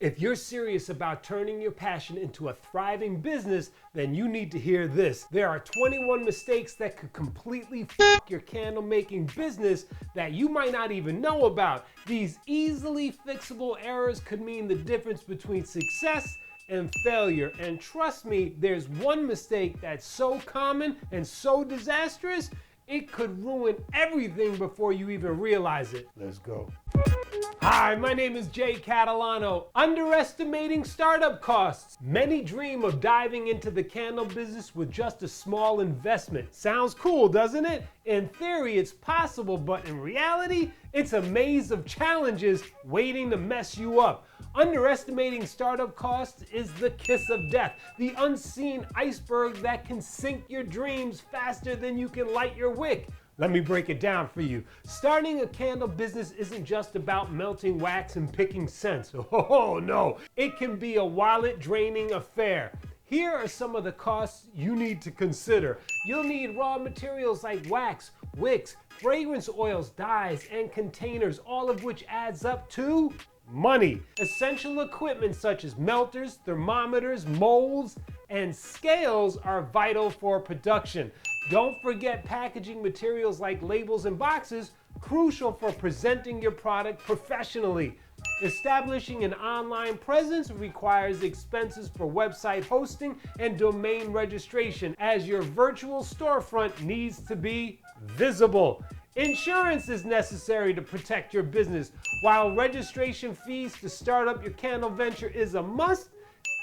If you're serious about turning your passion into a thriving business, then you need to hear this. There are 21 mistakes that could completely fuck your candle making business that you might not even know about. These easily fixable errors could mean the difference between success and failure. And trust me, there's one mistake that's so common and so disastrous, it could ruin everything before you even realize it. Let's go. Hi, my name is Jay Catalano. Underestimating startup costs. Many dream of diving into the candle business with just a small investment. Sounds cool, doesn't it? In theory, it's possible, but in reality, it's a maze of challenges waiting to mess you up. Underestimating startup costs is the kiss of death, the unseen iceberg that can sink your dreams faster than you can light your wick. Let me break it down for you. Starting a candle business isn't just about melting wax and picking scents. Oh no, it can be a wallet-draining affair. Here are some of the costs you need to consider. You'll need raw materials like wax, wicks, fragrance oils, dyes, and containers, all of which adds up to money. Essential equipment such as melters, thermometers, molds, and scales are vital for production. Don't forget packaging materials like labels and boxes, crucial for presenting your product professionally. Establishing an online presence requires expenses for website hosting and domain registration, as your virtual storefront needs to be visible. Insurance is necessary to protect your business. While registration fees to start up your candle venture is a must,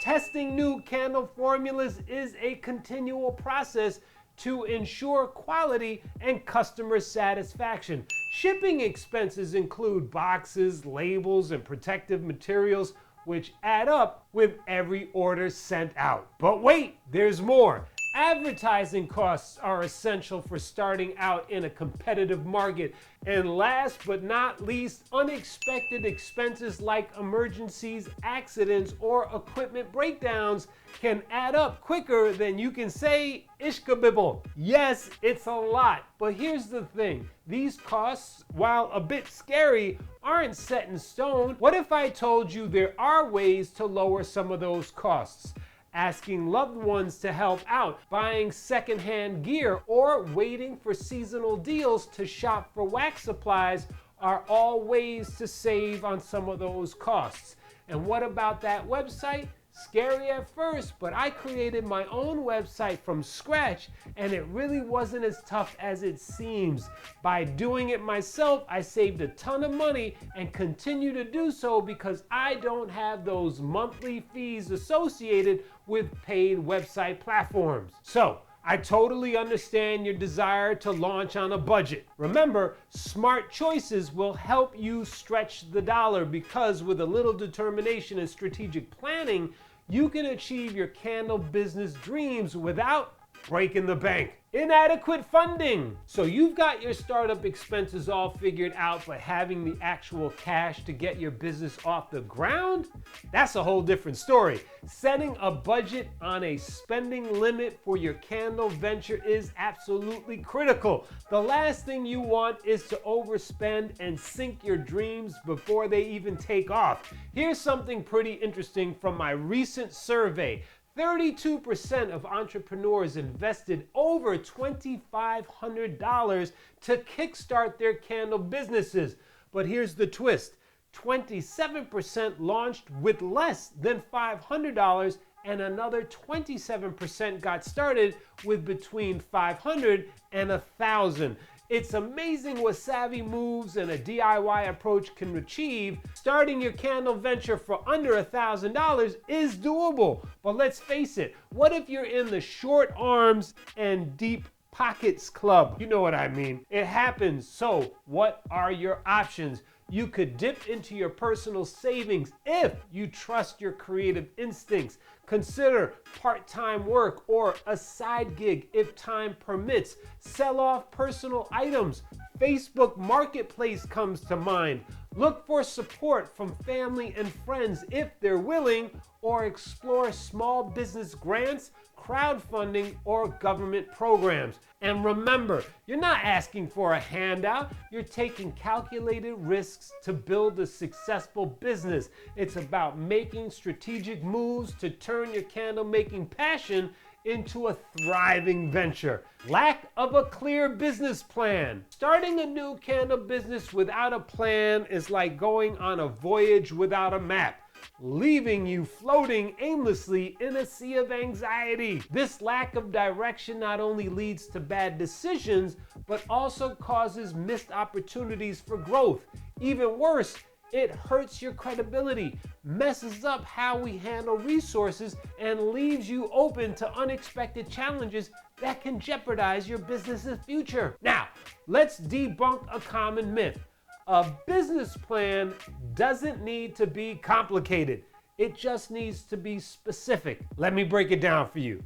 testing new candle formulas is a continual process to ensure quality and customer satisfaction. Shipping expenses include boxes, labels, and protective materials, which add up with every order sent out. But wait, there's more. Advertising costs are essential for starting out in a competitive market. And last but not least, unexpected expenses like emergencies, accidents, or equipment breakdowns can add up quicker than you can say ishkabibble. Yes, it's a lot, but here's the thing. These costs, while a bit scary, aren't set in stone. What if I told you there are ways to lower some of those costs? Asking loved ones to help out, buying secondhand gear, or waiting for seasonal deals to shop for wax supplies are all ways to save on some of those costs. And what about that website? Scary at first, but I created my own website from scratch, and it really wasn't as tough as it seems. By doing it myself, I saved a ton of money and continue to do so because I don't have those monthly fees associated with paid website platforms. So, I totally understand your desire to launch on a budget. Remember, smart choices will help you stretch the dollar because with a little determination and strategic planning, you can achieve your candle business dreams without breaking the bank. Inadequate funding. So you've got your startup expenses all figured out, but having the actual cash to get your business off the ground? That's a whole different story. Setting a budget on a spending limit for your candle venture is absolutely critical. The last thing you want is to overspend and sink your dreams before they even take off. Here's something pretty interesting from my recent survey. 32% of entrepreneurs invested over $2,500 to kickstart their candle businesses. But here's the twist. 27% launched with less than $500 and another 27% got started with between $500 and $1,000. It's amazing what savvy moves and a DIY approach can achieve. Starting your candle venture for under $1,000 is doable. But let's face it, what if you're in the short arms and deep pockets club? You know what I mean. It happens. So what are your options? You could dip into your personal savings if you trust your creative instincts. Consider part-time work or a side gig if time permits. Sell off personal items. Facebook Marketplace comes to mind. Look for support from family and friends if they're willing, or explore small business grants, crowdfunding or government programs. And remember, you're not asking for a handout. You're taking calculated risks to build a successful business. It's about making strategic moves to turn your candle making passion into a thriving venture. Lack of a clear business plan. Starting a new candle business without a plan is like going on a voyage without a map, leaving you floating aimlessly in a sea of anxiety. This lack of direction not only leads to bad decisions, but also causes missed opportunities for growth. Even worse, it hurts your credibility, messes up how we handle resources, and leaves you open to unexpected challenges that can jeopardize your business's future. Now, let's debunk a common myth. A business plan doesn't need to be complicated. It just needs to be specific. Let me break it down for you.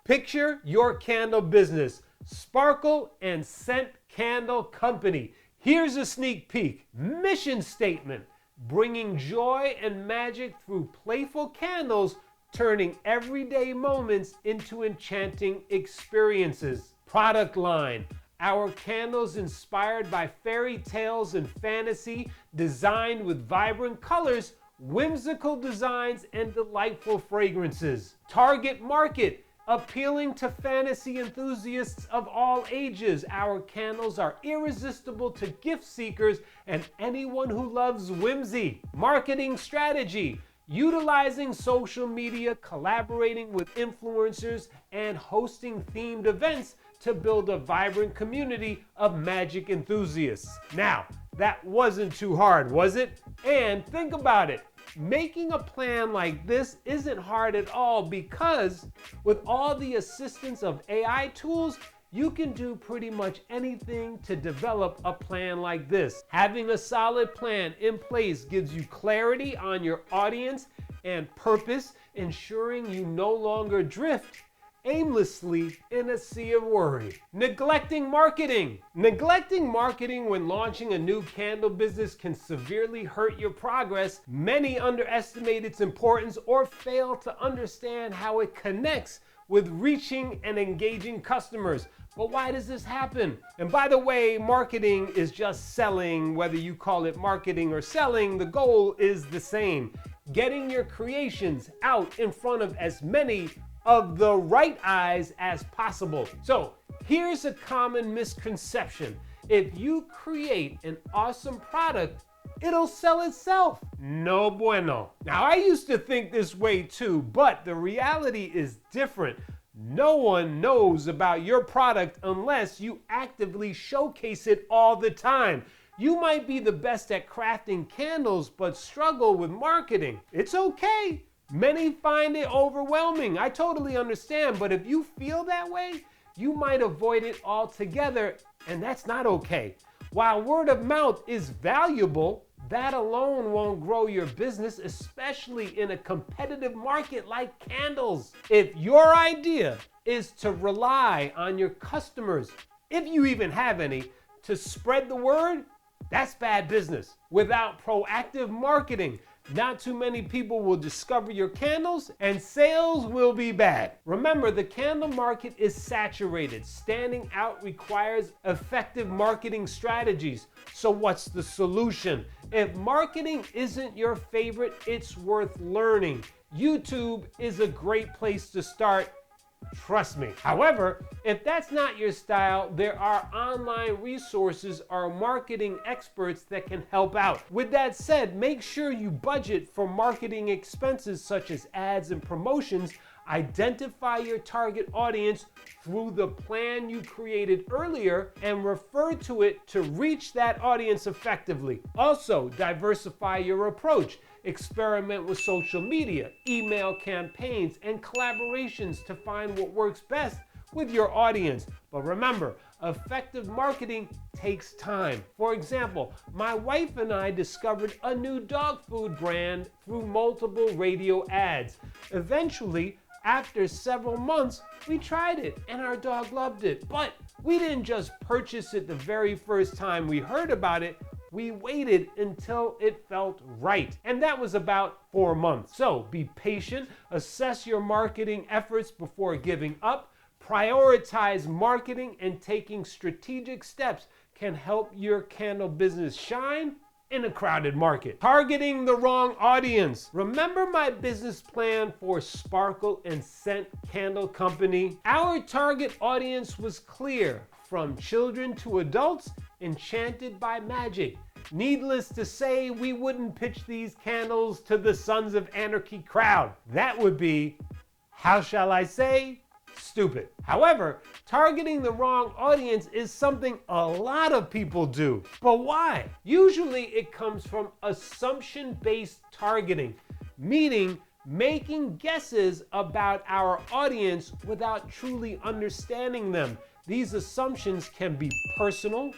Picture your candle business, Sparkle and Scent Candle Company. Here's a sneak peek. Mission statement: bringing joy and magic through playful candles, turning everyday moments into enchanting experiences. Product line: our candles inspired by fairy tales and fantasy, designed with vibrant colors, whimsical designs, and delightful fragrances. Target market: appealing to fantasy enthusiasts of all ages. Our candles are irresistible to gift seekers and anyone who loves whimsy. Marketing strategy: utilizing social media, collaborating with influencers, and hosting themed events to build a vibrant community of magic enthusiasts. Now, that wasn't too hard, was it? And think about it. Making a plan like this isn't hard at all, because with all the assistance of AI tools, you can do pretty much anything to develop a plan like this. Having a solid plan in place gives you clarity on your audience and purpose, ensuring you no longer drift aimlessly in a sea of worry. Neglecting marketing. Neglecting marketing when launching a new candle business can severely hurt your progress. Many underestimate its importance or fail to understand how it connects with reaching and engaging customers. But why does this happen? And by the way, marketing is just selling. Whether you call it marketing or selling, the goal is the same: getting your creations out in front of as many of the right eyes as possible. So here's a common misconception: if you create an awesome product, it'll sell itself. No bueno. Now, I used to think this way too, but the reality is different. No one knows about your product unless you actively showcase it all the time. You might be the best at crafting candles, but struggle with marketing. It's okay. Many find it overwhelming. I totally understand, but if you feel that way, you might avoid it altogether, and that's not okay. While word of mouth is valuable, that alone won't grow your business, especially in a competitive market like candles. If your idea is to rely on your customers, if you even have any, to spread the word, that's bad business. Without proactive marketing, not too many people will discover your candles, and sales will be bad. Remember, the candle market is saturated. Standing out requires effective marketing strategies. So what's the solution? If marketing isn't your favorite, it's worth learning. YouTube is a great place to start. Trust me. However, if that's not your style, there are online resources or marketing experts that can help out. With that said, make sure you budget for marketing expenses such as ads and promotions. Identify your target audience through the plan you created earlier and refer to it to reach that audience effectively. Also, diversify your approach. Experiment with social media, email campaigns, and collaborations to find what works best with your audience. But remember, effective marketing takes time. For example, my wife and I discovered a new dog food brand through multiple radio ads. Eventually, after several months, we tried it and our dog loved it. But we didn't just purchase it the very first time we heard about it. We waited until it felt right. And that was about 4 months. So be patient, assess your marketing efforts before giving up, prioritize marketing, and taking strategic steps can help your candle business shine in a crowded market. Targeting the wrong audience. Remember my business plan for Sparkle and Scent Candle Company? Our target audience was clear, from children to adults enchanted by magic. Needless to say, we wouldn't pitch these candles to the Sons of Anarchy crowd. That would be, how shall I say, stupid. However, targeting the wrong audience is something a lot of people do. But why? Usually it comes from assumption-based targeting, meaning making guesses about our audience without truly understanding them. These assumptions can be personal,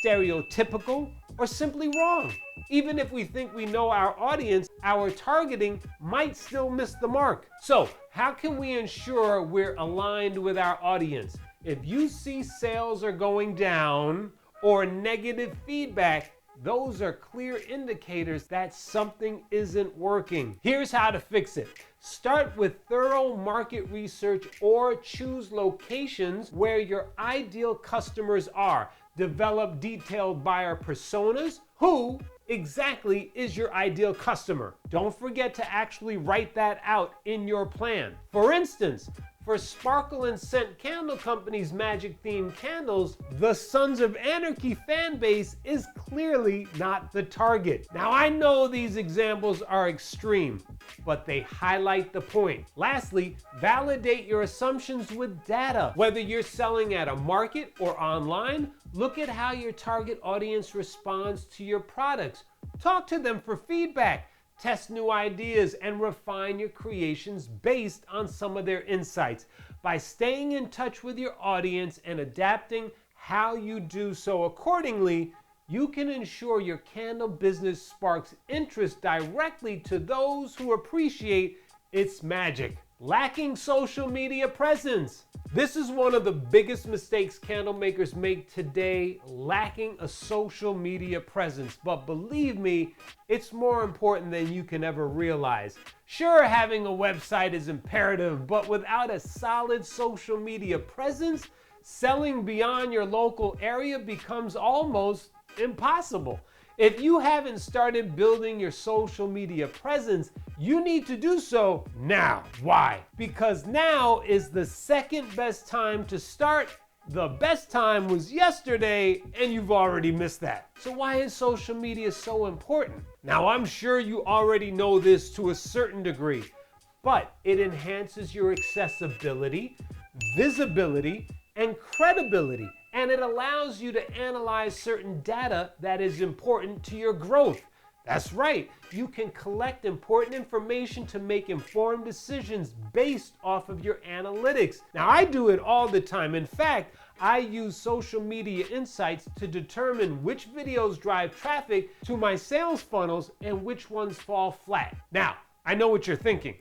stereotypical, or simply wrong. Even if we think we know our audience, our targeting might still miss the mark. So, how can we ensure we're aligned with our audience? If you see sales are going down or negative feedback, those are clear indicators that something isn't working. Here's how to fix it. Start with thorough market research or choose locations where your ideal customers are. Develop detailed buyer personas. Who exactly is your ideal customer? Don't forget to actually write that out in your plan. For instance, for Sparkle and Scent Candle Company's magic themed candles, the Sons of Anarchy fan base is clearly not the target. Now I know these examples are extreme, but they highlight the point. Lastly, validate your assumptions with data. Whether you're selling at a market or online, look at how your target audience responds to your products. Talk to them for feedback. Test new ideas and refine your creations based on some of their insights. By staying in touch with your audience and adapting how you do so accordingly, you can ensure your candle business sparks interest directly to those who appreciate its magic. Lacking social media presence. This is one of the biggest mistakes candle makers make today, lacking a social media presence. But believe me, it's more important than you can ever realize. Sure, having a website is imperative, but without a solid social media presence, selling beyond your local area becomes almost impossible. If you haven't started building your social media presence, you need to do so now. Why? Because now is the second best time to start. The best time was yesterday, and you've already missed that. So why is social media so important? Now, I'm sure you already know this to a certain degree, but it enhances your accessibility, visibility, and credibility. And it allows you to analyze certain data that is important to your growth. That's right, you can collect important information to make informed decisions based off of your analytics. Now, I do it all the time. In fact, I use social media insights to determine which videos drive traffic to my sales funnels and which ones fall flat. Now, I know what you're thinking.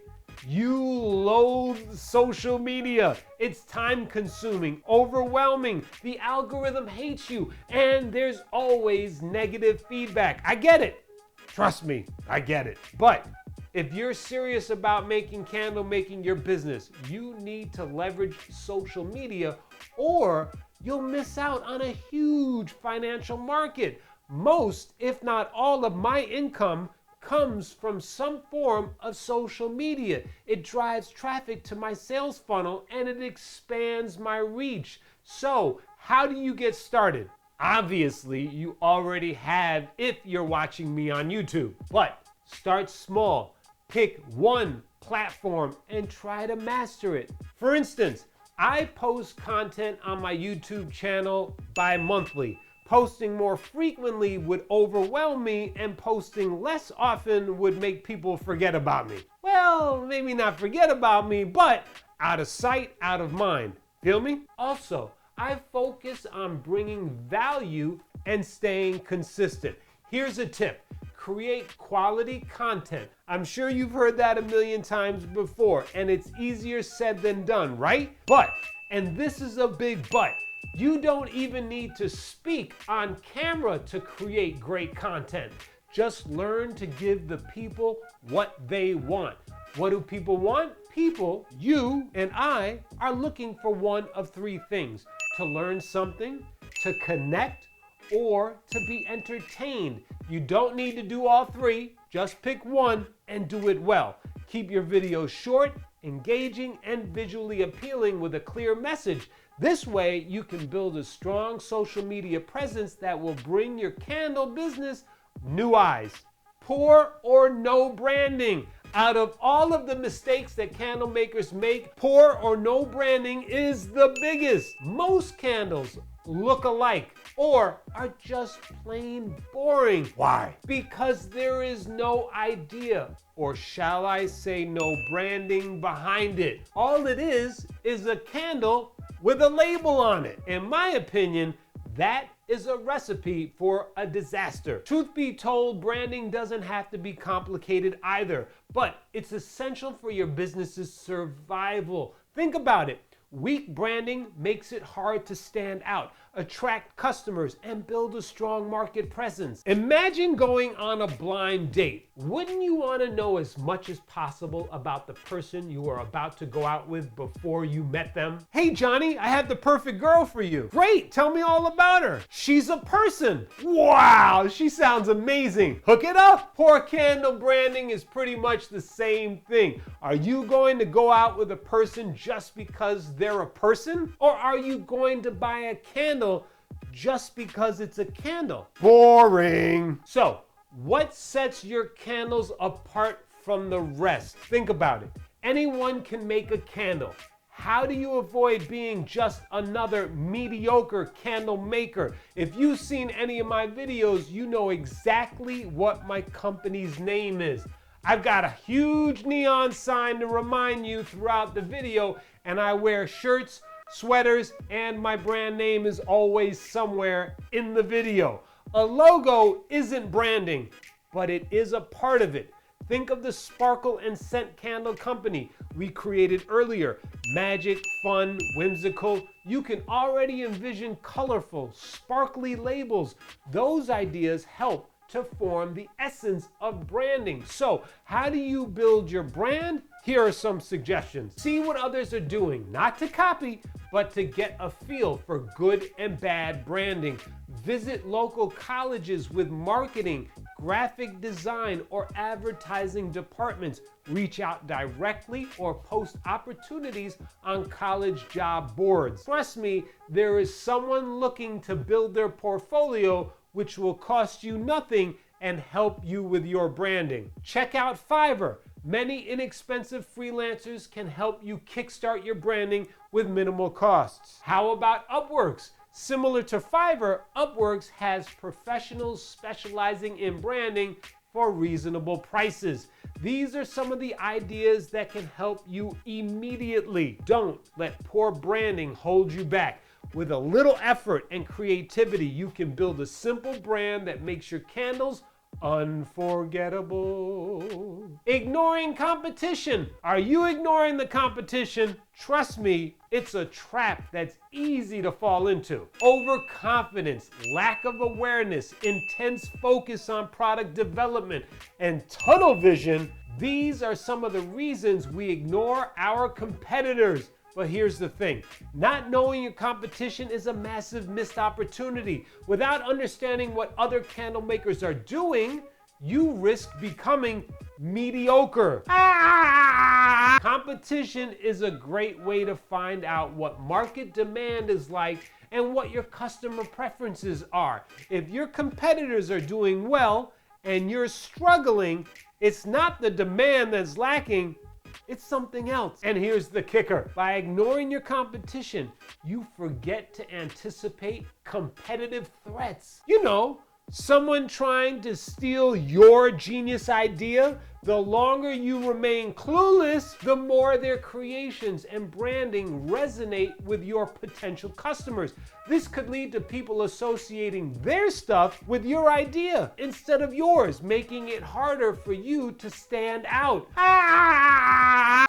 You loathe social media. It's time consuming, overwhelming. The algorithm hates you, and there's always negative feedback. I get it. Trust me, I get it. But if you're serious about making candle making your business, you need to leverage social media or you'll miss out on a huge financial market. Most, if not all of my income comes from some form of social media. It drives traffic to my sales funnel and it expands my reach. So, how do you get started? Obviously, you already have if you're watching me on YouTube. But start small. Pick one platform and try to master it. For instance, I post content on my YouTube channel bi-monthly. Posting more frequently would overwhelm me, and posting less often would make people forget about me. Well, maybe not forget about me, but out of sight, out of mind. Feel me? Also, I focus on bringing value and staying consistent. Here's a tip. Create quality content. I'm sure you've heard that a million times before, and it's easier said than done, right? But, and this is a big but, You don't even need to speak on camera to create great content. Just learn to give the people what they want. What do people want? People, you and I, are looking for one of three things: to learn something, to connect, or to be entertained. You don't need to do all three. Just pick one and do it well. Keep your videos short, engaging, and visually appealing with a clear message. This way, you can build a strong social media presence that will bring your candle business new eyes. Poor or no branding. Out of all of the mistakes that candle makers make, poor or no branding is the biggest. Most candles look alike or are just plain boring. Why? Because there is no idea, or shall I say no branding behind it. All it is a candle with a label on it. In my opinion, that is a recipe for a disaster. Truth be told, branding doesn't have to be complicated either, but it's essential for your business's survival. Think about it. Weak branding makes it hard to stand out, attract customers, and build a strong market presence. Imagine going on a blind date. Wouldn't you want to know as much as possible about the person you are about to go out with before you met them? Hey Johnny, I have the perfect girl for you. Great, tell me all about her. She's a person. Wow, she sounds amazing. Hook it up. Poor candle branding is pretty much the same thing. Are you going to go out with a person just because they're a person? Or are you going to buy a candle just because it's a candle? Boring. So, what sets your candles apart from the rest? Think about it. Anyone can make a candle. How do you avoid being just another mediocre candle maker? If you've seen any of my videos, you know exactly what my company's name is. I've got a huge neon sign to remind you throughout the video, and I wear shirts, sweaters, and my brand name is always somewhere in the video. A logo isn't branding, but it is a part of it. Think of the sparkle and scent candle company we created earlier. Magic, fun, whimsical. You can already envision colorful, sparkly labels. Those ideas help to form the essence of branding. So, how do you build your brand? Here are some suggestions. See what others are doing, not to copy, but to get a feel for good and bad branding. Visit local colleges with marketing, graphic design, or advertising departments. Reach out directly or post opportunities on college job boards. Trust me, there is someone looking to build their portfolio, which will cost you nothing and help you with your branding. Check out Fiverr. Many inexpensive freelancers can help you kickstart your branding with minimal costs. How about Upworks? Similar to Fiverr, Upworks has professionals specializing in branding for reasonable prices. These are some of the ideas that can help you immediately. Don't let poor branding hold you back. With a little effort and creativity, you can build a simple brand that makes your candles unforgettable. Ignoring competition. Are you ignoring the competition? Trust me, it's a trap that's easy to fall into. Overconfidence, lack of awareness, intense focus on product development, and tunnel vision. These are some of the reasons we ignore our competitors. But here's the thing, not knowing your competition is a massive missed opportunity. Without understanding what other candle makers are doing, you risk becoming mediocre. Competition is a great way to find out what market demand is like and what your customer preferences are. If your competitors are doing well and you're struggling, it's not the demand that's lacking, it's something else. And here's the kicker. By ignoring your competition, you forget to anticipate competitive threats. You know, someone trying to steal your genius idea. The longer you remain clueless, the more their creations and branding resonate with your potential customers. This could lead to people associating their stuff with your idea instead of yours, making it harder for you to stand out.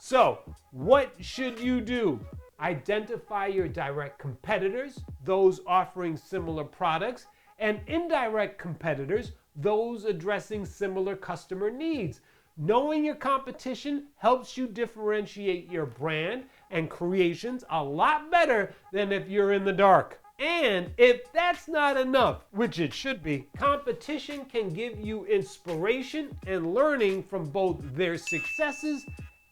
So, what should you do? Identify your direct competitors, those offering similar products, and indirect competitors, those addressing similar customer needs. Knowing your competition helps you differentiate your brand and creations a lot better than if you're in the dark. And if that's not enough, which it should be, competition can give you inspiration and learning from both their successes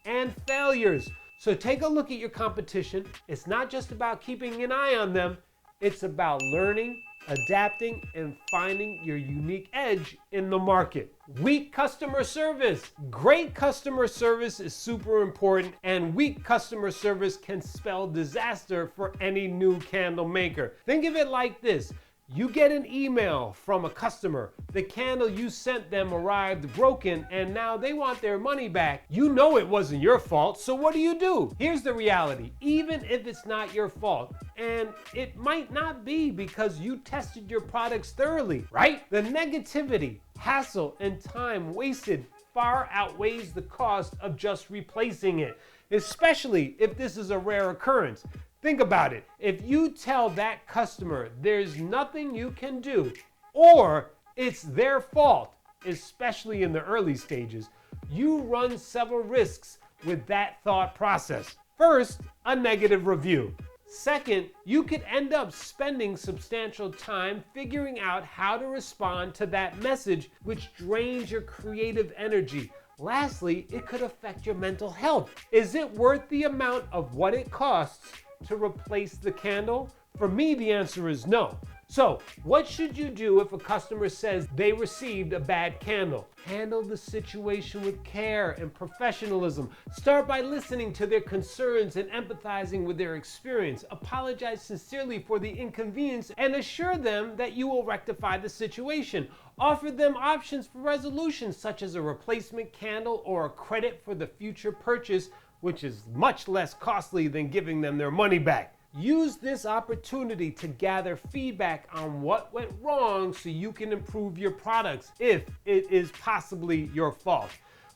and failures. So take a look at your competition. It's not just about keeping an eye on them. It's about learning, adapting, and finding your unique edge in the market. Weak customer service. Great customer service is super important, and weak customer service can spell disaster for any new candle maker. Think of it like this. You get an email from a customer. The candle you sent them arrived broken and now they want their money back. You know it wasn't your fault, so what do? Here's the reality. Even if it's not your fault, and it might not be because you tested your products thoroughly, right? The negativity, hassle, and time wasted far outweighs the cost of just replacing it, especially if this is a rare occurrence. Think about it. If you tell that customer there's nothing you can do, or it's their fault, especially in the early stages, you run several risks with that thought process. First, a negative review. Second, you could end up spending substantial time figuring out how to respond to that message, which drains your creative energy. Lastly, it could affect your mental health. Is it worth the amount of what it costs to replace the candle? For me, the answer is no. So, what should you do if a customer says they received a bad candle? Handle the situation with care and professionalism. Start by listening to their concerns and empathizing with their experience. Apologize sincerely for the inconvenience and assure them that you will rectify the situation. Offer them options for resolution, such as a replacement candle or a credit for the future purchase, which is much less costly than giving them their money back. Use this opportunity to gather feedback on what went wrong so you can improve your products if it is possibly your fault.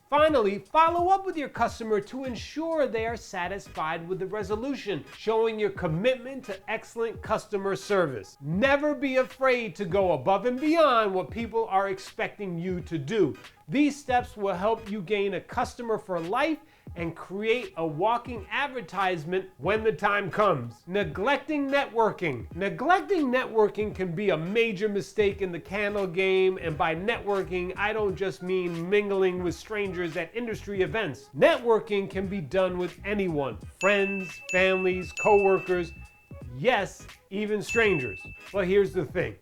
Finally, follow up with your customer to ensure they are satisfied with the resolution, showing your commitment to excellent customer service. Never be afraid to go above and beyond what people are expecting you to do. These steps will help you gain a customer for life and create a walking advertisement when the time comes. Neglecting networking. Neglecting networking can be a major mistake in the candle game, and by networking, I don't just mean mingling with strangers at industry events. Networking can be done with anyone, friends, families, co-workers, yes, even strangers. But here's the thing.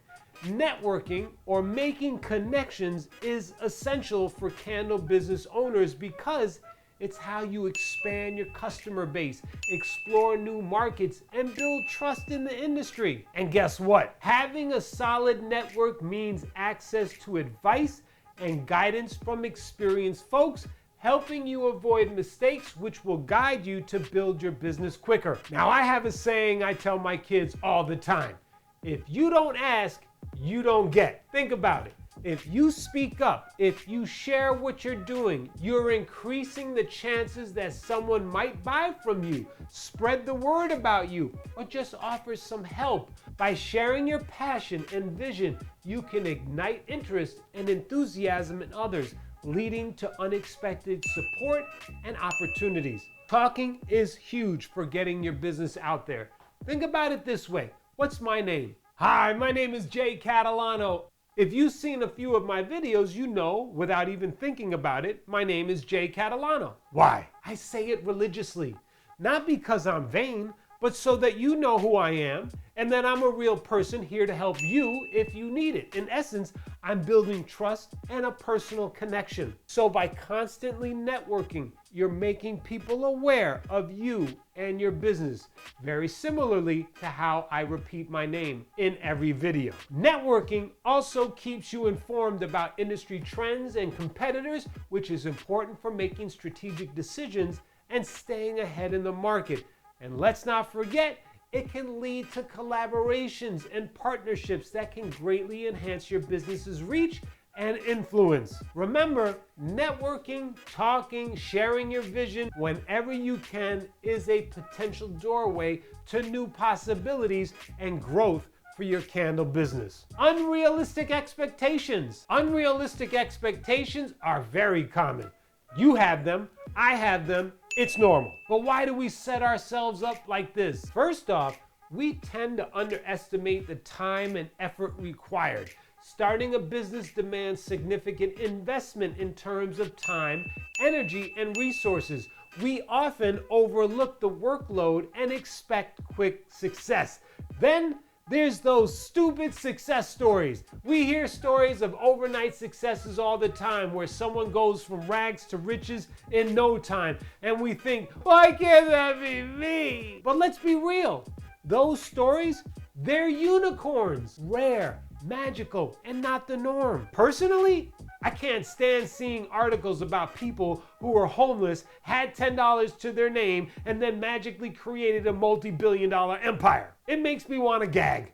Networking or making connections is essential for candle business owners because it's how you expand your customer base, explore new markets, and build trust in the industry. And guess what? Having a solid network means access to advice and guidance from experienced folks, helping you avoid mistakes which will guide you to build your business quicker. Now, I have a saying I tell my kids all the time. If you don't ask, you don't get. Think about it. If you speak up, if you share what you're doing, you're increasing the chances that someone might buy from you, spread the word about you, or just offer some help. By sharing your passion and vision, you can ignite interest and enthusiasm in others, leading to unexpected support and opportunities. Talking is huge for getting your business out there. Think about it this way. What's my name? Hi, my name is Jay Catalano. If you've seen a few of my videos, you know, without even thinking about it, my name is Jay Catalano. Why? I say it religiously. Not because I'm vain, but so that you know who I am and that I'm a real person here to help you if you need it. In essence, I'm building trust and a personal connection. So by constantly networking, you're making people aware of you and your business, very similarly to how I repeat my name in every video. Networking also keeps you informed about industry trends and competitors, which is important for making strategic decisions and staying ahead in the market. And let's not forget, it can lead to collaborations and partnerships that can greatly enhance your business's reach and influence. Remember, networking, talking, sharing your vision whenever you can is a potential doorway to new possibilities and growth for your candle business. Unrealistic expectations. Unrealistic expectations are very common. You have them, I have them, it's normal. But why do we set ourselves up like this? First off, we tend to underestimate the time and effort required. Starting a business demands significant investment in terms of time, energy, and resources. We often overlook the workload and expect quick success. Then there's those stupid success stories. We hear stories of overnight successes all the time where someone goes from rags to riches in no time, and we think, why can't that be me? But let's be real. Those stories, they're unicorns. Rare, magical, and not the norm. Personally, I can't stand seeing articles about people who were homeless, had $10 to their name, and then magically created a multi-billion-dollar empire. It makes me want to gag.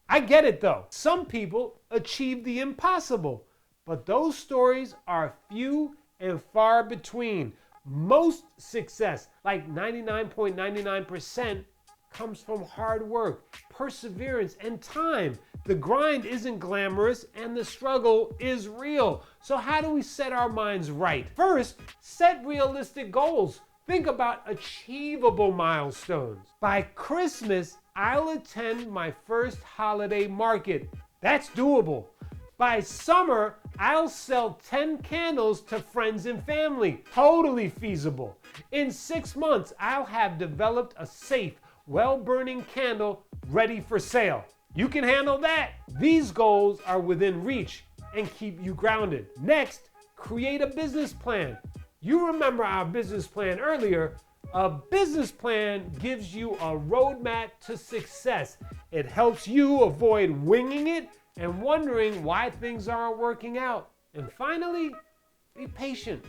I get it though. Some people achieve the impossible, but those stories are few and far between. Most success, like 99.99%, comes from hard work, perseverance, and time. The grind isn't glamorous and the struggle is real. So how do we set our minds right? First, set realistic goals. Think about achievable milestones. By Christmas, I'll attend my first holiday market. That's doable. By summer, I'll sell 10 candles to friends and family. Totally feasible. In 6 months, I'll have developed a safe, well-burning candle ready for sale. You can handle that. These goals are within reach and keep you grounded. Next, create a business plan. You remember our business plan earlier. A business plan gives you a roadmap to success. It helps you avoid winging it and wondering why things aren't working out. And finally, be patient.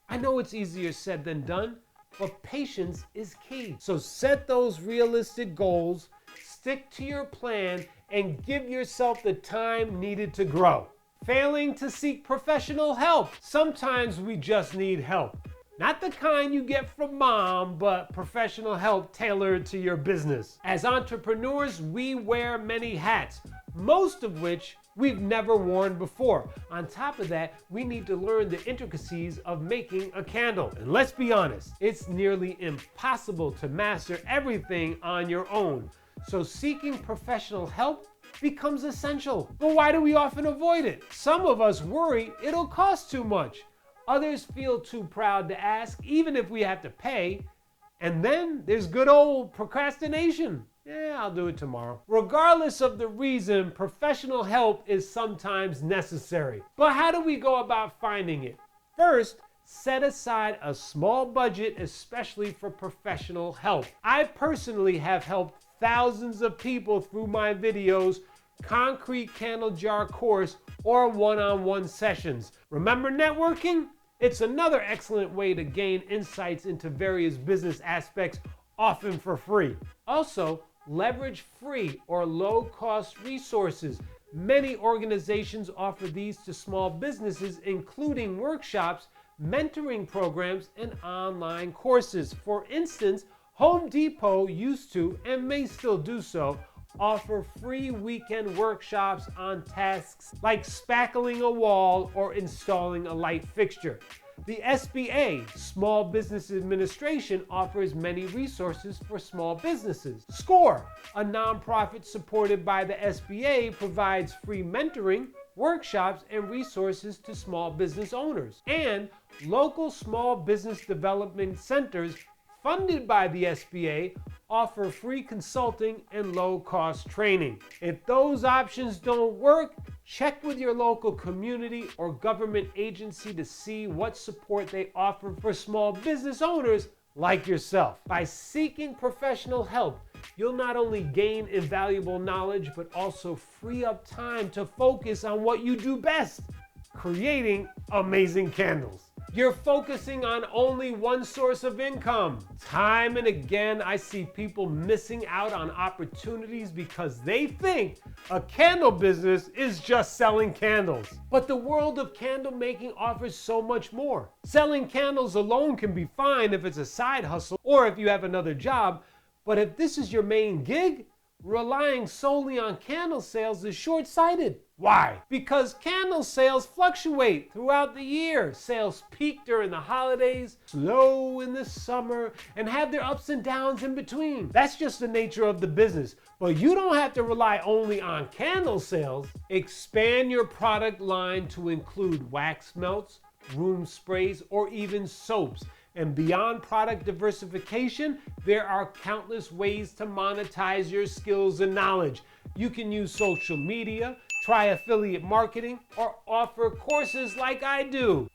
I know it's easier said than done, but patience is key. So set those realistic goals, stick to your plan, and give yourself the time needed to grow. Failing to seek professional help. Sometimes we just need help. Not the kind you get from mom, but professional help tailored to your business. As entrepreneurs, we wear many hats, most of which we've never worn before. On top of that, we need to learn the intricacies of making a candle. And let's be honest, it's nearly impossible to master everything on your own. So seeking professional help becomes essential. But why do we often avoid it? Some of us worry it'll cost too much. Others feel too proud to ask, even if we have to pay. And then there's good old procrastination. Yeah, I'll do it tomorrow. Regardless of the reason, professional help is sometimes necessary. But how do we go about finding it? First, set aside a small budget, especially for professional help. I personally have helped thousands of people through my videos, concrete candle jar course, or one-on-one sessions. Remember networking? It's another excellent way to gain insights into various business aspects, often for free. Also, leverage free or low-cost resources. Many organizations offer these to small businesses, including workshops, mentoring programs, and online courses. For instance, Home Depot used to, and may still do so, offer free weekend workshops on tasks like spackling a wall or installing a light fixture. The SBA, Small Business Administration, offers many resources for small businesses. SCORE, a nonprofit supported by the SBA, provides free mentoring, workshops, and resources to small business owners. And local small business development centers funded by the SBA offer free consulting and low-cost training. If those options don't work, check with your local community or government agency to see what support they offer for small business owners like yourself. By seeking professional help, you'll not only gain invaluable knowledge, but also free up time to focus on what you do best, creating amazing candles. You're focusing on only one source of income. Time and again, I see people missing out on opportunities because they think a candle business is just selling candles. But the world of candle making offers so much more. Selling candles alone can be fine if it's a side hustle or if you have another job, but if this is your main gig, relying solely on candle sales is short-sighted. Why? Because candle sales fluctuate throughout the year. Sales peak during the holidays, slow in the summer, and have their ups and downs in between. That's just the nature of the business. But you don't have to rely only on candle sales. Expand your product line to include wax melts, room sprays, or even soaps. And beyond product diversification, there are countless ways to monetize your skills and knowledge. You can use social media, try affiliate marketing, or offer courses like I do.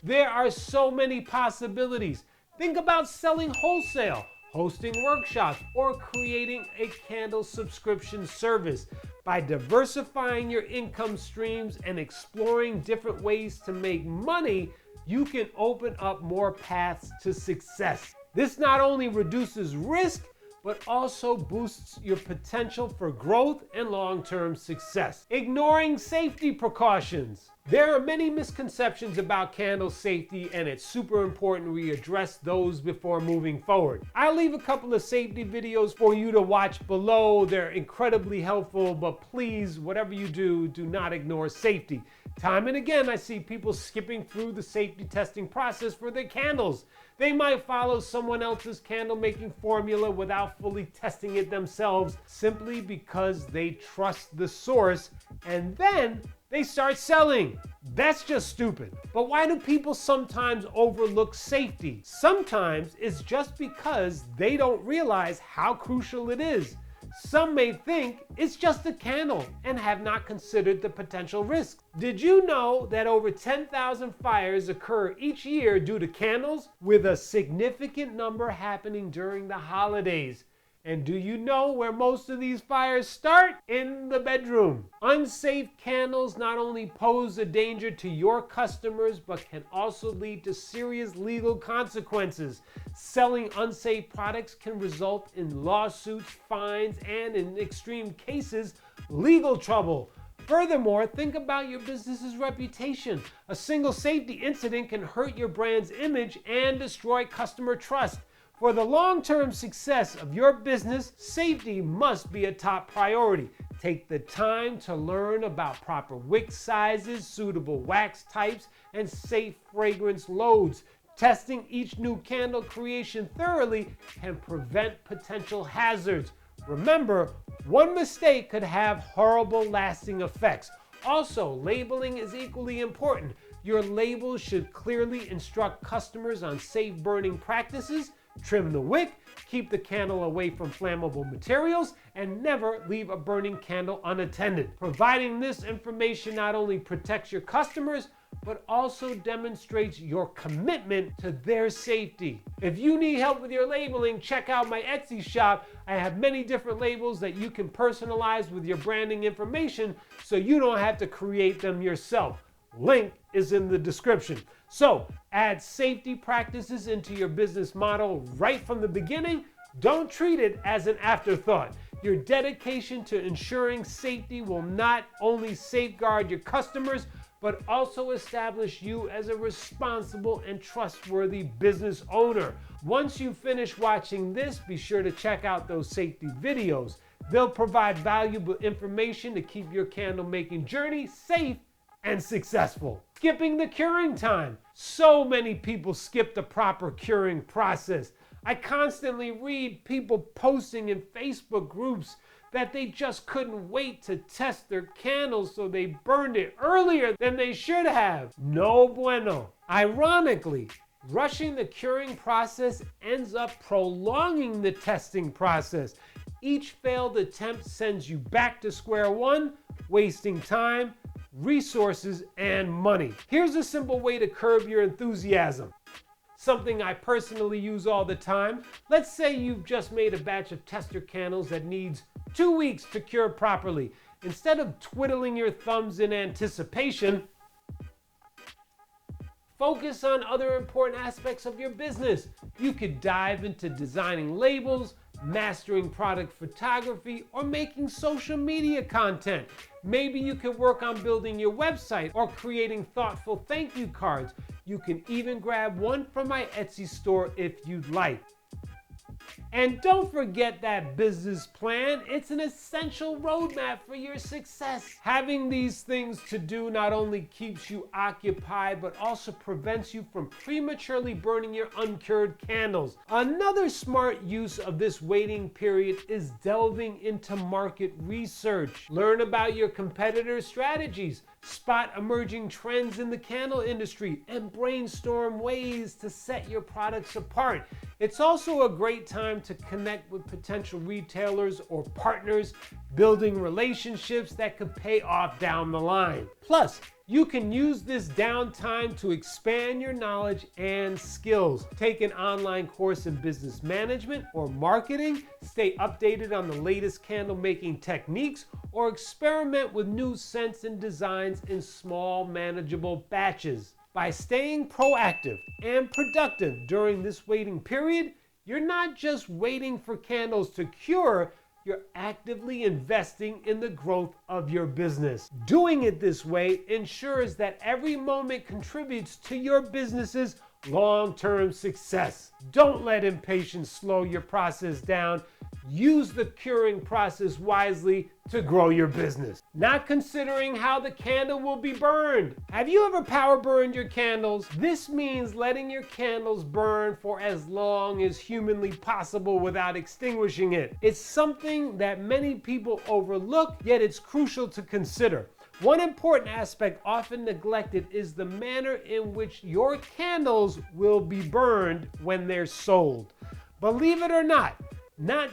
There are so many possibilities. Think about selling wholesale, hosting workshops, or creating a candle subscription service. By diversifying your income streams and exploring different ways to make money, you can open up more paths to success. This not only reduces risk, but also boosts your potential for growth and long-term success. Ignoring safety precautions. There are many misconceptions about candle safety, and it's super important we address those before moving forward. I'll leave a couple of safety videos for you to watch below. They're incredibly helpful, but please, whatever you do, do not ignore safety. Time and again, I see people skipping through the safety testing process for their candles. They might follow someone else's candle making formula without fully testing it themselves, simply because they trust the source, and then they start selling. That's just stupid. But why do people sometimes overlook safety? Sometimes it's just because they don't realize how crucial it is. Some may think it's just a candle and have not considered the potential risks. Did you know that over 10,000 fires occur each year due to candles, with a significant number happening during the holidays? And do you know where most of these fires start? In the bedroom. Unsafe candles not only pose a danger to your customers, but can also lead to serious legal consequences. Selling unsafe products can result in lawsuits, fines, and in extreme cases, legal trouble. Furthermore, think about your business's reputation. A single safety incident can hurt your brand's image and destroy customer trust. For the long-term success of your business, safety must be a top priority. Take the time to learn about proper wick sizes, suitable wax types, and safe fragrance loads. Testing each new candle creation thoroughly can prevent potential hazards. Remember, one mistake could have horrible lasting effects. Also, labeling is equally important. Your labels should clearly instruct customers on safe burning practices. Trim the wick, keep the candle away from flammable materials, and never leave a burning candle unattended. Providing this information not only protects your customers, but also demonstrates your commitment to their safety. If you need help with your labeling, check out my Etsy shop. I have many different labels that you can personalize with your branding information, so you don't have to create them yourself. Link is in the description. So, add safety practices into your business model right from the beginning. Don't treat it as an afterthought. Your dedication to ensuring safety will not only safeguard your customers, but also establish you as a responsible and trustworthy business owner. Once you finish watching this, be sure to check out those safety videos. They'll provide valuable information to keep your candle making journey safe and successful. Skipping the curing time. So many people skip the proper curing process. I constantly read people posting in Facebook groups that they just couldn't wait to test their candles, so they burned it earlier than they should have. No bueno. Ironically, rushing the curing process ends up prolonging the testing process. Each failed attempt sends you back to square one, wasting time, resources, and money. Here's a simple way to curb your enthusiasm. Something I personally use all the time. Let's say you've just made a batch of tester candles that needs 2 weeks to cure properly. Instead of twiddling your thumbs in anticipation, Focus on other important aspects of your business. You could dive into designing labels, mastering product photography, or making social media content. Maybe you could work on building your website or creating thoughtful thank you cards. You can even grab one from my Etsy store if you'd like. And don't forget that business plan. It's an essential roadmap for your success. Having these things to do not only keeps you occupied, but also prevents you from prematurely burning your uncured candles. Another smart use of this waiting period is delving into market research. Learn about your competitors' strategies, spot emerging trends in the candle industry, and brainstorm ways to set your products apart. It's also a great time to connect with potential retailers or partners, building relationships that could pay off down the line. Plus, you can use this downtime to expand your knowledge and skills. Take an online course in business management or marketing, stay updated on the latest candle making techniques, or experiment with new scents and designs in small, manageable batches. By staying proactive and productive during this waiting period, you're not just waiting for candles to cure, you're actively investing in the growth of your business. Doing it this way ensures that every moment contributes to your business's long-term success. Don't let impatience slow your process down. Use the curing process wisely to grow your business. Not considering how the candle will be burned. Have you ever power burned your candles? This means letting your candles burn for as long as humanly possible without extinguishing it. It's something that many people overlook, yet it's crucial to consider. One important aspect often neglected is the manner in which your candles will be burned when they're sold. Believe it or not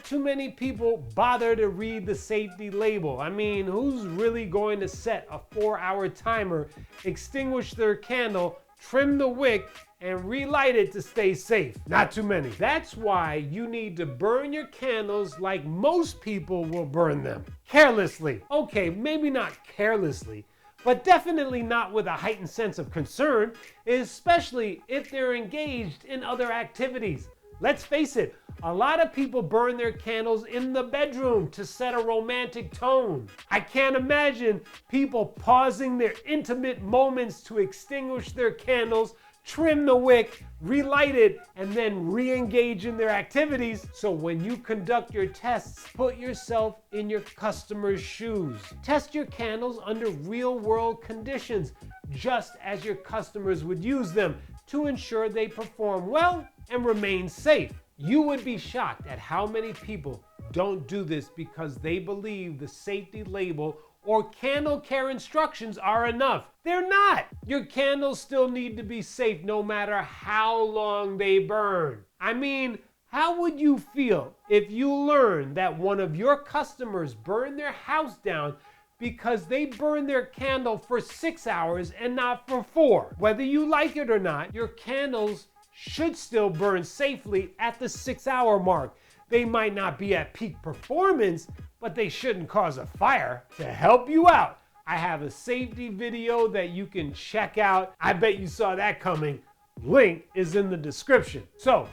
too many people bother to read the safety label. I mean, who's really going to set a 4-hour timer, extinguish their candle, trim the wick, and relight it to stay safe? Not too many. That's why you need to burn your candles like most people will burn them. Carelessly. Okay, maybe not carelessly, but definitely not with a heightened sense of concern, especially if they're engaged in other activities. Let's face it, a lot of people burn their candles in the bedroom to set a romantic tone. I can't imagine people pausing their intimate moments to extinguish their candles, trim the wick, relight it, and then re-engage in their activities. So when you conduct your tests, put yourself in your customer's shoes. Test your candles under real-world conditions, just as your customers would use them, to ensure they perform well and remain safe. You would be shocked at how many people don't do this because they believe the safety label or candle care instructions are enough. They're not. Your candles still need to be safe no matter how long they burn. I mean, how would you feel if you learned that one of your customers burned their house down because they burned their candle for 6 hours and not for 4? Whether you like it or not, your candles should still burn safely at the 6-hour mark. They might not be at peak performance, but they shouldn't cause a fire. To help you out, I have a safety video that you can check out. I bet you saw that coming. Link is in the description. So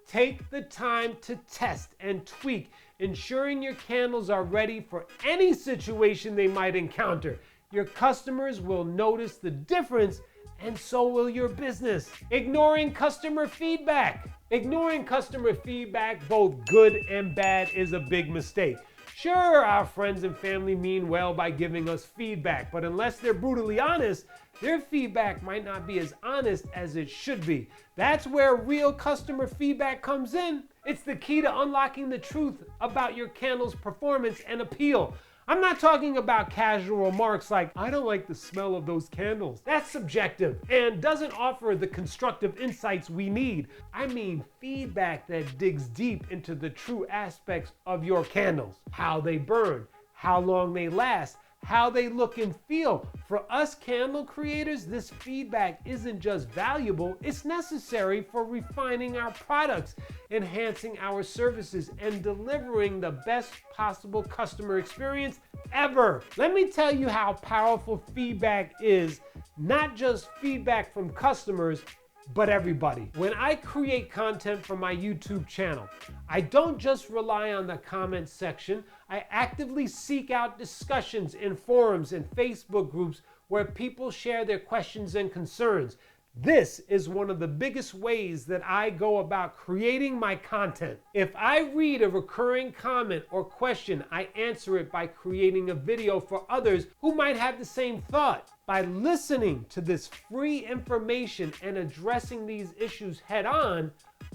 take the time to test and tweak, ensuring your candles are ready for any situation they might encounter. Your customers will notice the difference, and so will your business. Ignoring customer feedback. Ignoring customer feedback, both good and bad, is a big mistake. Sure, our friends and family mean well by giving us feedback, but unless they're brutally honest, their feedback might not be as honest as it should be. That's where real customer feedback comes in. It's the key to unlocking the truth about your candle's performance and appeal. I'm not talking about casual remarks like, "I don't like the smell of those candles." That's subjective and doesn't offer the constructive insights we need. I mean feedback that digs deep into the true aspects of your candles. How they burn, how long they last, how they look and feel. For us candle creators, this feedback isn't just valuable, it's necessary for refining our products, enhancing our services, and delivering the best possible customer experience ever. Let me tell you how powerful feedback is not just feedback from customers, but everybody. When I create content for my YouTube channel, I don't just rely on the comment section. I actively seek out discussions in forums and Facebook groups where people share their questions and concerns. This is one of the biggest ways that I go about creating my content. If I read a recurring comment or question, I answer it by creating a video for others who might have the same thought. By listening to this free information and addressing these issues head on,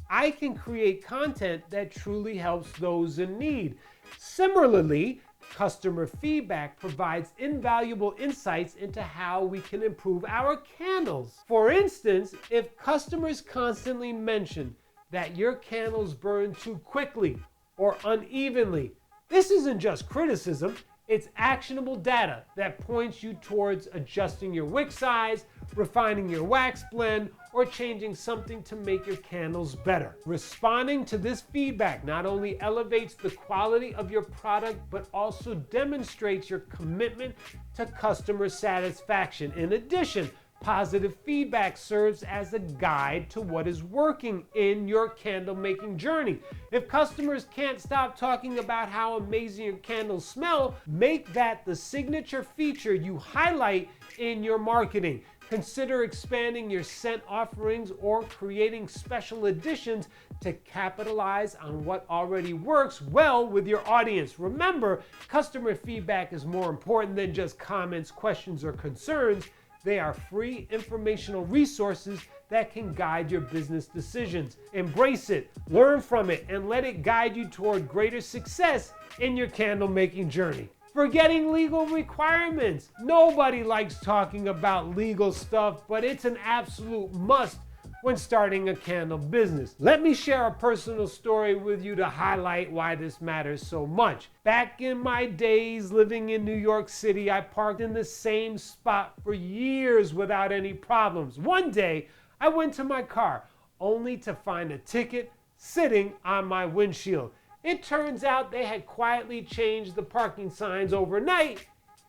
I can create content that truly helps those in need. Similarly, customer feedback provides invaluable insights into how we can improve our candles. For instance, if customers constantly mention that your candles burn too quickly or unevenly, this isn't just criticism, it's actionable data that points you towards adjusting your wick size, refining your wax blend, or changing something to make your candles better. Responding to this feedback not only elevates the quality of your product, but also demonstrates your commitment to customer satisfaction. In addition, positive feedback serves as a guide to what is working in your candle making journey. If customers can't stop talking about how amazing your candles smell, make that the signature feature you highlight in your marketing. Consider expanding your scent offerings or creating special editions to capitalize on what already works well with your audience. Remember, customer feedback is more important than just comments, questions, or concerns. They are free informational resources that can guide your business decisions. Embrace it, learn from it, and let it guide you toward greater success in your candle making journey. Forgetting legal requirements. Nobody likes talking about legal stuff, but it's an absolute must when starting a candle business. Let me share a personal story with you to highlight why this matters so much. Back in my days living in New York City, I parked in the same spot for years without any problems. One day, I went to my car only to find a ticket sitting on my windshield. It turns out they had quietly changed the parking signs overnight,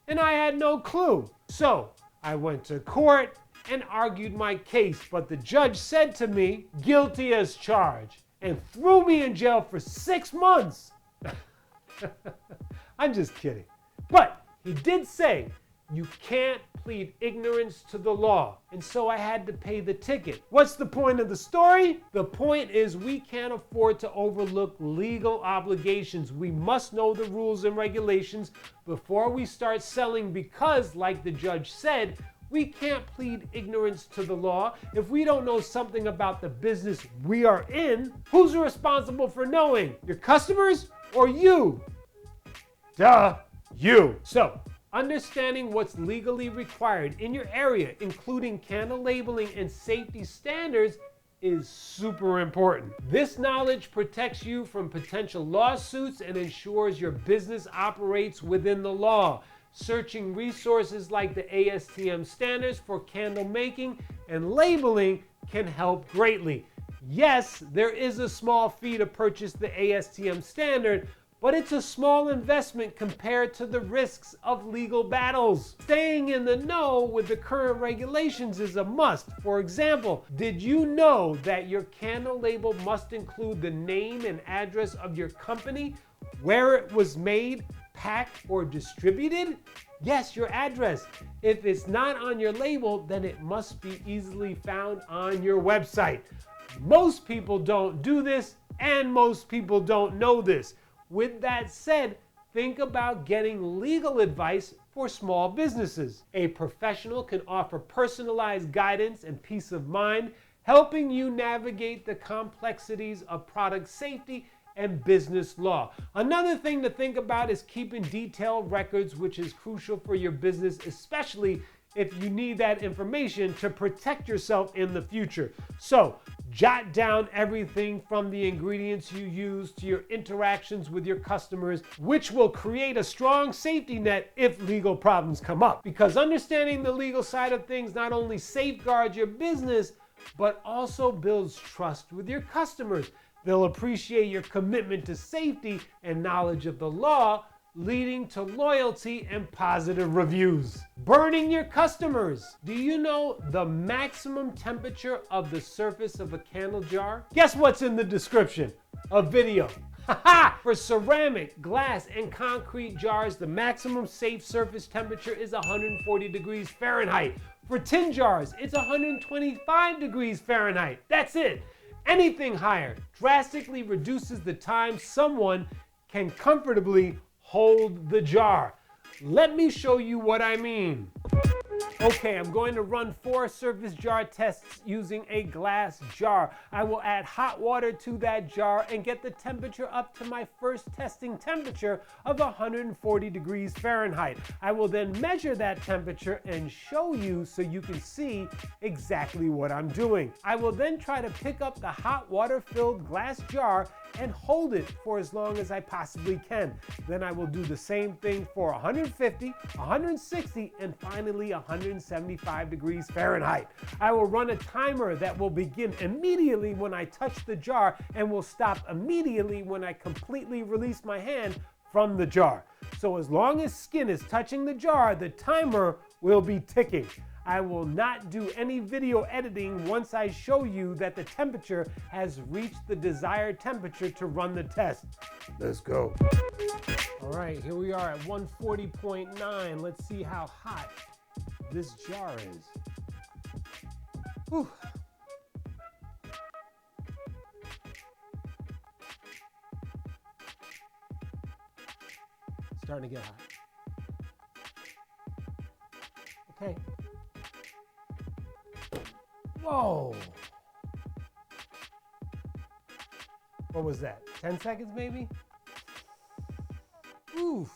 and I had no clue. So I went to court and argued my case, but the judge said to me, guilty as charged, and threw me in jail for 6 months. I'm just kidding. But he did say, you can't plead ignorance to the law, and so I had to pay the ticket. What's the point of the story? The point is we can't afford to overlook legal obligations. We must know the rules and regulations before we start selling because, like the judge said, we can't plead ignorance to the law. If we don't know something about the business we are in, who's responsible for knowing? Your customers or you? Duh, you. So, understanding what's legally required in your area, including candle labeling and safety standards, is super important. This knowledge protects you from potential lawsuits and ensures your business operates within the law. Searching resources like the ASTM standards for candle making and labeling can help greatly. Yes, there is a small fee to purchase the ASTM standard, but it's a small investment compared to the risks of legal battles. Staying in the know with the current regulations is a must. For example, did you know that your candle label must include the name and address of your company, where it was made, packed, or distributed? Yes, your address. If it's not on your label, then it must be easily found on your website. Most people don't do this, and most people don't know this. With that said, think about getting legal advice for small businesses. A professional can offer personalized guidance and peace of mind, helping you navigate the complexities of product safety and business law. Another thing to think about is keeping detailed records, which is crucial for your business, especially if you need that information to protect yourself in the future. So, jot down everything from the ingredients you use to your interactions with your customers, which will create a strong safety net if legal problems come up. Because understanding the legal side of things not only safeguards your business, but also builds trust with your customers. They'll appreciate your commitment to safety and knowledge of the law, leading to loyalty and positive reviews. Burning your customers. Do you know the maximum temperature of the surface of a candle jar? Guess what's in the description? A video. For ceramic, glass, and concrete jars, the maximum safe surface temperature is 140 degrees Fahrenheit. For tin jars, it's 125 degrees Fahrenheit. That's it. Anything higher drastically reduces the time someone can comfortably hold the jar. Let me show you what I mean. Okay, I'm going to run 4 surface jar tests using a glass jar. I will add hot water to that jar and get the temperature up to my first testing temperature of 140 degrees Fahrenheit. I will then measure that temperature and show you so you can see exactly what I'm doing. I will then try to pick up the hot water-filled glass jar and hold it for as long as I possibly can. Then I will do the same thing for 150, 160, and finally 175 degrees Fahrenheit. I will run a timer that will begin immediately when I touch the jar and will stop immediately when I completely release my hand from the jar. So as long as skin is touching the jar, the timer will be ticking. I will not do any video editing once I show you that the temperature has reached the desired temperature to run the test. Let's go. All right, here we are at 140.9. Let's see how hot this jar is. Whew. Starting to get hot. Okay. Whoa. What was that? 10 seconds maybe? Oof.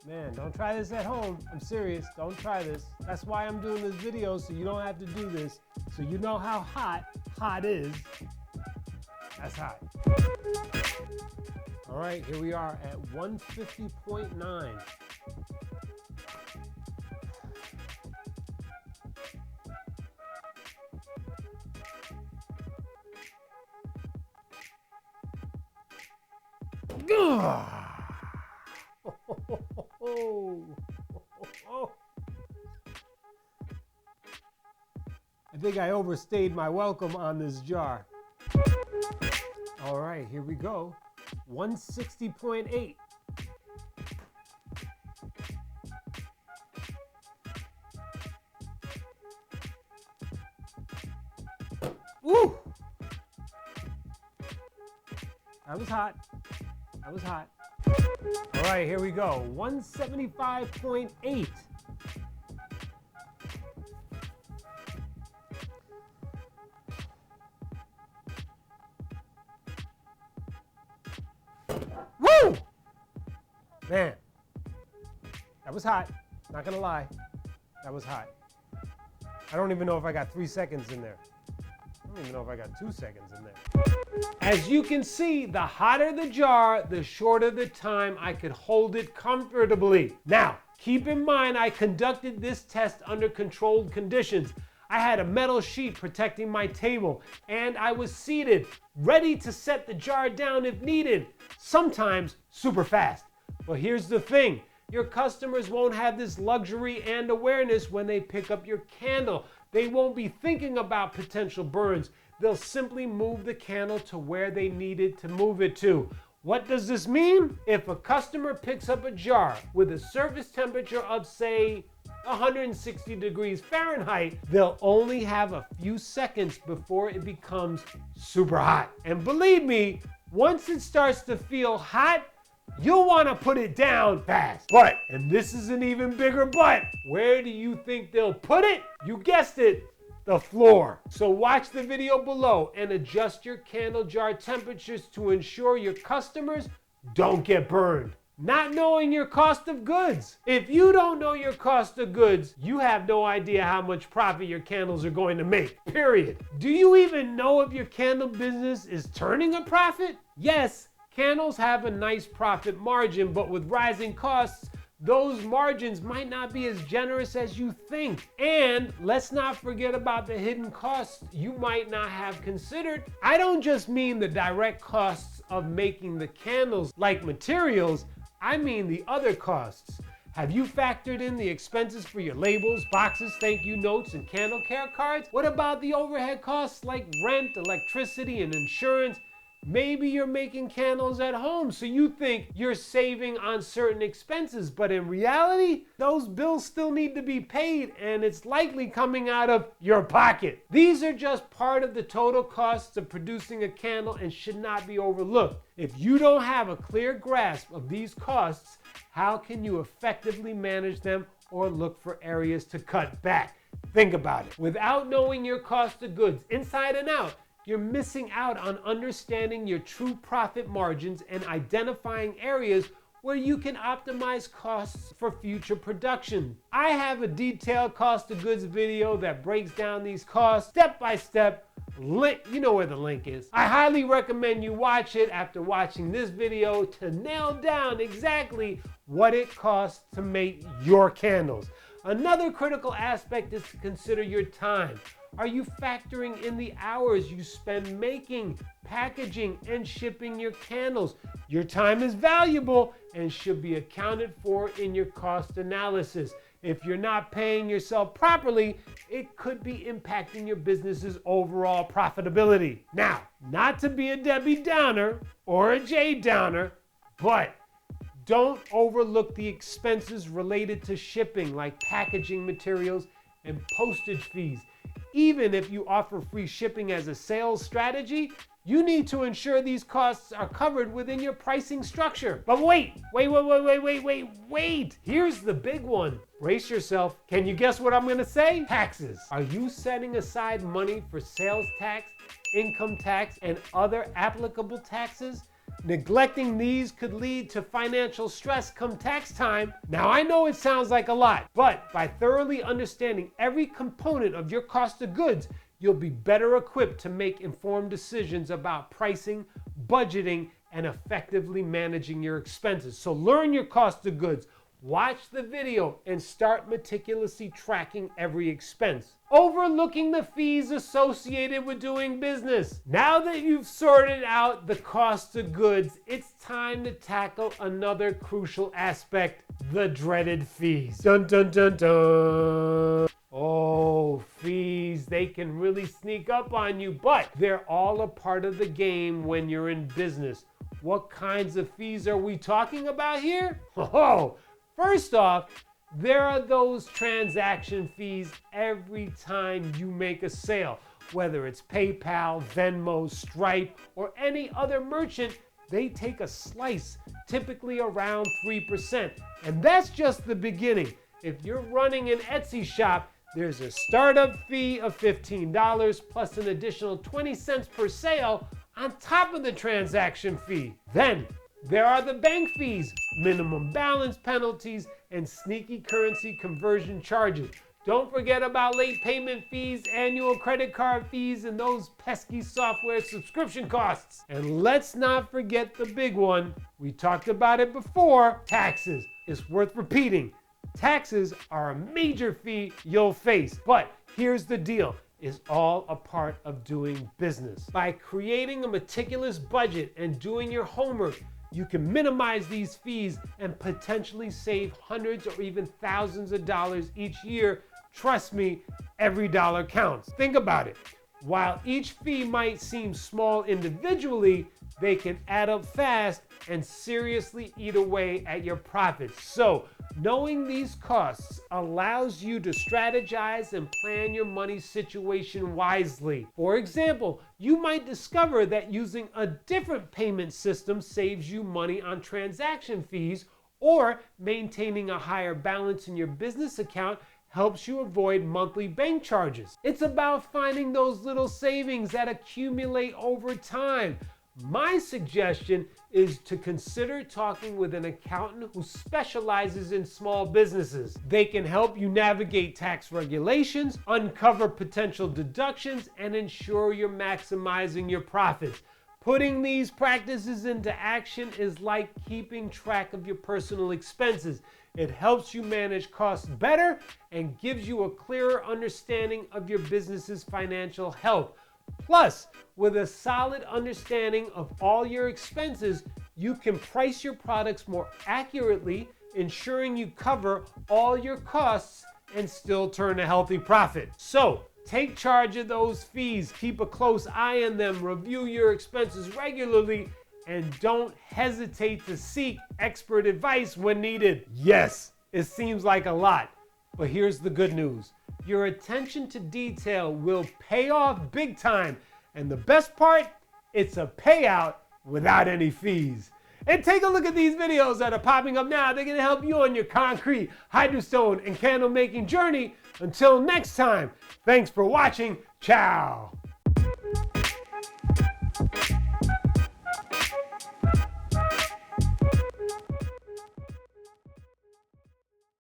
Man, don't try this at home. I'm serious. Don't try this. That's why I'm doing this video, so you don't have to do this. So you know how hot is. That's hot. All right, here we are at 150.9. I think I overstayed my welcome on this jar. All right, here we go. 160.8. Woo! That was hot. That was hot. All right, here we go. 175.8. Woo! Man, that was hot. Not gonna lie. That was hot. I don't even know if I got 3 seconds in there. I don't even know if I got 2 seconds in there. As you can see, the hotter the jar, the shorter the time I could hold it comfortably. Now, keep in mind I conducted this test under controlled conditions. I had a metal sheet protecting my table, and I was seated, ready to set the jar down if needed, sometimes super fast. But here's the thing, your customers won't have this luxury and awareness when they pick up your candle. They won't be thinking about potential burns. They'll simply move the candle to where they needed to move it to. What does this mean? If a customer picks up a jar with a surface temperature of, say, 160 degrees Fahrenheit, they'll only have a few seconds before it becomes super hot. And believe me, once it starts to feel hot, you'll want to put it down fast. But, and this is an even bigger but, where do you think they'll put it? You guessed it, the floor. So watch the video below and adjust your candle jar temperatures to ensure your customers don't get burned. Not knowing your cost of goods. If you don't know your cost of goods, you have no idea how much profit your candles are going to make, period. Do you even know if your candle business is turning a profit? Yes, candles have a nice profit margin, but with rising costs, those margins might not be as generous as you think. And let's not forget about the hidden costs you might not have considered. I don't just mean the direct costs of making the candles, like materials. I mean the other costs. Have you factored in the expenses for your labels, boxes, thank you notes, and candle care cards? What about the overhead costs like rent, electricity, and insurance? Maybe you're making candles at home, so you think you're saving on certain expenses, but in reality, those bills still need to be paid, and it's likely coming out of your pocket. These are just part of the total costs of producing a candle and should not be overlooked. If you don't have a clear grasp of these costs, how can you effectively manage them or look for areas to cut back? Think about it. Without knowing your cost of goods inside and out, you're missing out on understanding your true profit margins and identifying areas where you can optimize costs for future production. I have a detailed cost of goods video that breaks down these costs step by step. You know where the link is. I highly recommend you watch it after watching this video to nail down exactly what it costs to make your candles. Another critical aspect is to consider your time. Are you factoring in the hours you spend making, packaging, and shipping your candles? Your time is valuable and should be accounted for in your cost analysis. If you're not paying yourself properly, it could be impacting your business's overall profitability. Now, not to be a Debbie Downer or a Jay Downer, but don't overlook the expenses related to shipping, like packaging materials and postage fees. Even if you offer free shipping as a sales strategy, you need to ensure these costs are covered within your pricing structure. But wait. Here's the big one. Brace yourself. Can you guess what I'm gonna say? Taxes. Are you setting aside money for sales tax, income tax, and other applicable taxes? Neglecting these could lead to financial stress come tax time. Now, I know it sounds like a lot, but by thoroughly understanding every component of your cost of goods, you'll be better equipped to make informed decisions about pricing, budgeting, and effectively managing your expenses. So learn your cost of goods, watch the video, and start meticulously tracking every expense. Overlooking the fees associated with doing business. Now that you've sorted out the cost of goods, it's time to tackle another crucial aspect, the dreaded fees. Dun dun dun dun. Oh, fees, they can really sneak up on you, but they're all a part of the game when you're in business. What kinds of fees are we talking about here? Oh, first off, there are those transaction fees every time you make a sale. Whether it's PayPal, Venmo, Stripe, or any other merchant, they take a slice, typically around 3%. And that's just the beginning. If you're running an Etsy shop, there's a startup fee of $15 plus an additional 20 cents per sale on top of the transaction fee. Then there are the bank fees, minimum balance penalties, and sneaky currency conversion charges. Don't forget about late payment fees, annual credit card fees, and those pesky software subscription costs. And let's not forget the big one. We talked about it before, taxes. It's worth repeating. Taxes are a major fee you'll face, but here's the deal. Is all a part of doing business. By creating a meticulous budget and doing your homework, you can minimize these fees and potentially save hundreds or even thousands of dollars each year. Trust me, every dollar counts. Think about it. While each fee might seem small individually, they can add up fast and seriously eat away at your profits. So, knowing these costs allows you to strategize and plan your money situation wisely. For example, you might discover that using a different payment system saves you money on transaction fees, or maintaining a higher balance in your business account helps you avoid monthly bank charges. It's about finding those little savings that accumulate over time. My suggestion is to consider talking with an accountant who specializes in small businesses. They can help you navigate tax regulations, uncover potential deductions, and ensure you're maximizing your profits. Putting these practices into action is like keeping track of your personal expenses. It helps you manage costs better and gives you a clearer understanding of your business's financial health. Plus, with a solid understanding of all your expenses, you can price your products more accurately, ensuring you cover all your costs and still turn a healthy profit. So, take charge of those fees, keep a close eye on them, review your expenses regularly, and don't hesitate to seek expert advice when needed. Yes, it seems like a lot, but here's the good news. Your attention to detail will pay off big time, and the best part, it's a payout without any fees. And take a look at these videos that are popping up now. They're gonna help you on your concrete, hydrostone, and candle making journey. Until next time, thanks for watching. Ciao.